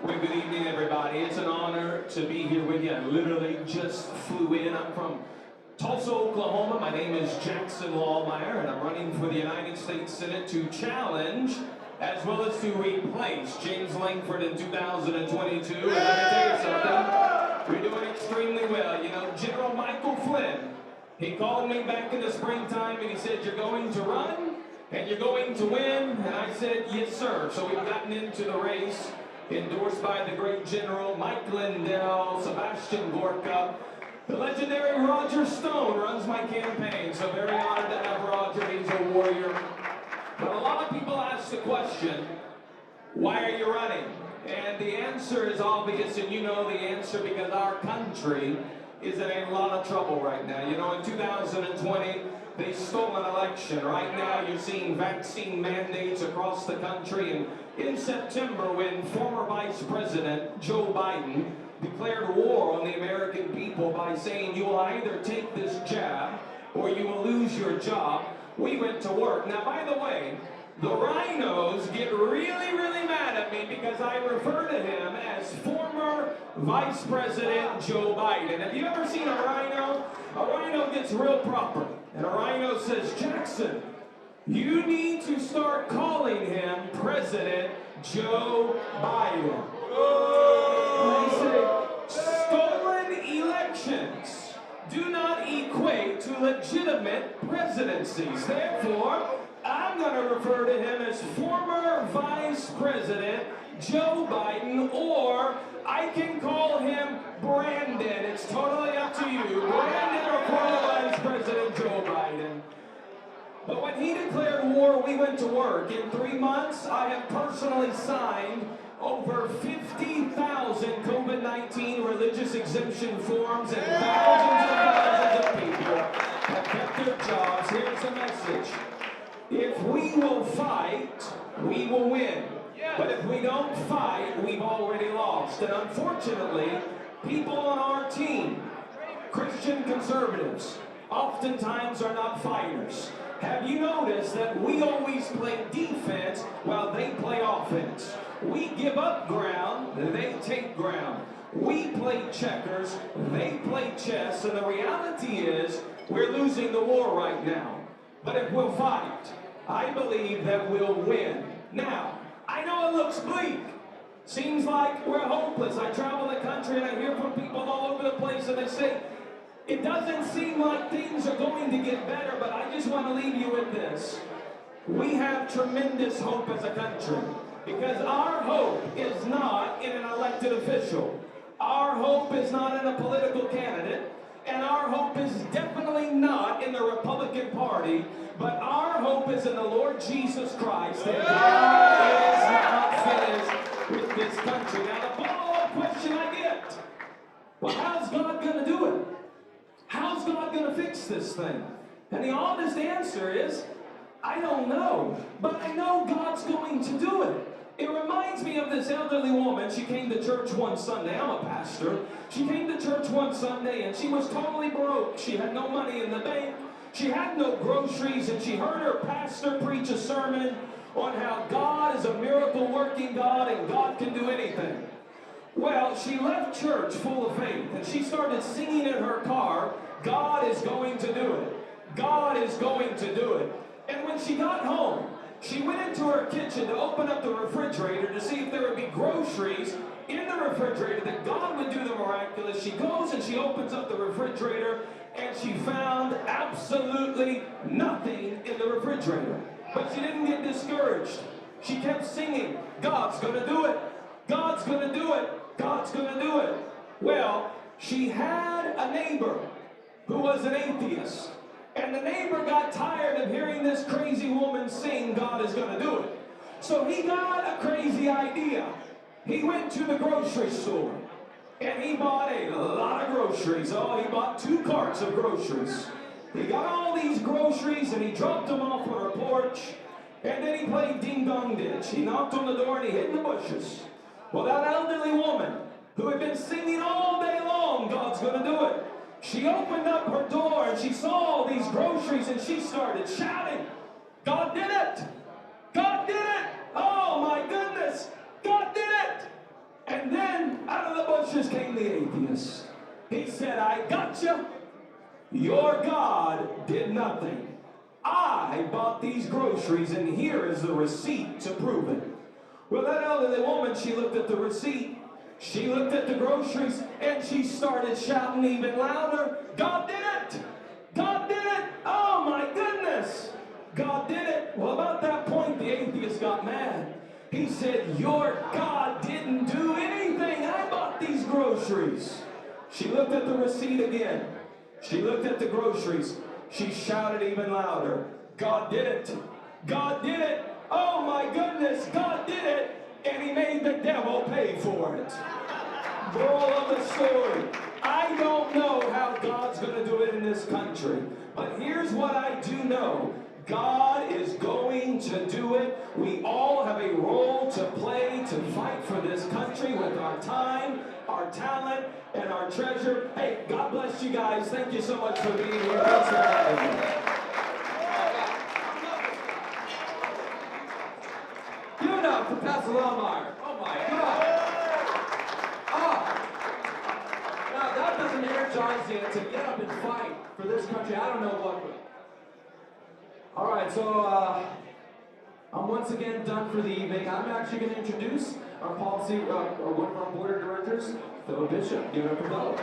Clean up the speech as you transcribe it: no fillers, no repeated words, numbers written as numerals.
Well, good evening, everybody. It's an honor to be here with you. I literally just flew in. I'm from Tulsa, Oklahoma. My name is Jackson Lahmeyer, and I'm running for the United States Senate to challenge as well as to replace James Langford in 2022. And let me tell you something, we're doing extremely well. You know, General Michael Flynn, he called me back in the springtime and he said, "You're going to run and you're going to win." And I said, "Yes, sir." So we've gotten into the race, endorsed by the great General Mike Lindell, Sebastian Gorka. The legendary Roger Stone runs my campaign, so very honored to have Roger. He's a warrior. But a lot of people ask the question, why are you running? And the answer is obvious, and you know the answer, because our country is in a lot of trouble right now. You know, in 2020, they stole an election. Right now, you're seeing vaccine mandates across the country. And in September, when former Vice President Joe Biden declared war on the American people by saying you will either take this jab or you will lose your job, we went to work. Now, by the way, the rhinos get really, really mad at me because I refer to him as former Vice President Joe Biden. Have you ever seen a rhino? A rhino gets real proper. And a rhino says, "Jackson, you need to start calling him President Joe Biden." They say, stolen elections do not equate to legitimate presidencies. Therefore, I'm going to refer to him as former Vice President Joe Biden, or I can call him Brandon. It's totally up to you. Brandon or former Vice President Joe Biden. But when he declared war, we went to work. In 3 months, I have personally signed over 50,000 COVID-19 religious exemption forms, and thousands of people have kept their jobs. Here's the message. If we will fight, we will win. But if we don't fight, we've already lost. And unfortunately, people on our team, Christian conservatives, oftentimes are not fighters. Have you noticed that we always play defense while they play offense? We give up ground, they take ground. We play checkers, they play chess, and the reality is we're losing the war right now. But if we'll fight, I believe that we'll win. Now, I know it looks bleak. Seems like we're hopeless. I travel the country and I hear from people all over the place and they say, it doesn't seem like things are going to get better, but I just want to leave you with this. We have tremendous hope as a country, because our hope is not in an elected official. Our hope is not in a political candidate, and our hope is definitely not in the Republican Party, but our hope is in the Lord Jesus Christ, that God is not finished with this country. Now, the follow-up question I get, well, how's God going to do it? How's God going to fix this thing? And the honest answer is, I don't know, but I know God's going to do it. It reminds me of this elderly woman. She came to church one Sunday. I'm a pastor. She came to church one Sunday and she was totally broke. She had no money in the bank. She had no groceries, and she heard her pastor preach a sermon on how God is a miracle working God and God can do anything. Well, she left church full of faith, and she started singing in her car, "God is going to do it. God is going to do it." And when she got home, she went into her kitchen to open up the refrigerator to see if there would be groceries in the refrigerator, that God would do the miraculous. She goes and she opens up the refrigerator, and she found absolutely nothing in the refrigerator. But she didn't get discouraged. She kept singing, "God's going to do it. God's going to do it. God's going to do it." Well, she had a neighbor who was an atheist. And the neighbor got tired of hearing this crazy woman sing, "God is going to do it." So he got a crazy idea. He went to the grocery store and he bought a lot of groceries. Oh, he bought 2 carts of groceries. He got all these groceries and he dropped them off on her porch. And then he played ding dong ditch. He knocked on the door and he hid in the bushes. Well, that elderly woman who had been singing all day long, "God's going to do it," she opened up her door and she saw all these groceries and she started shouting, "God did it! God did it! Oh my goodness! God did it!" And from the atheist. He said, I gotcha. Your God did nothing. I bought these groceries, and here is the receipt to prove it. Well, that elderly woman, she looked at the receipt, she looked at the groceries, and she started shouting even louder, God did it! God did it! Oh my goodness! God did it! Well, about that point, the atheist got mad. He said, your God didn't do anything. I bought these groceries. She looked at the receipt again. She looked at the groceries. She shouted even louder, God did it! God did it! Oh my goodness, God did it! And he made the devil pay for it. Moral of the story, I don't know how God's going to do it in this country, but here's what I do know. God is going to do it. We all have a role to play to fight for this country with our time, our talent, and our treasure. Hey, God bless you guys. Thank you so much for being here. Thanks for having me. Give it up for Pastor Lahmeyer. Oh my God. Now that doesn't energize you to get up and fight for this country. I don't know what will. All right, so I'm once again done for the evening. I'm actually going to introduce our policy, or one of our board of directors, Phil Bishop. Give it up for Phil.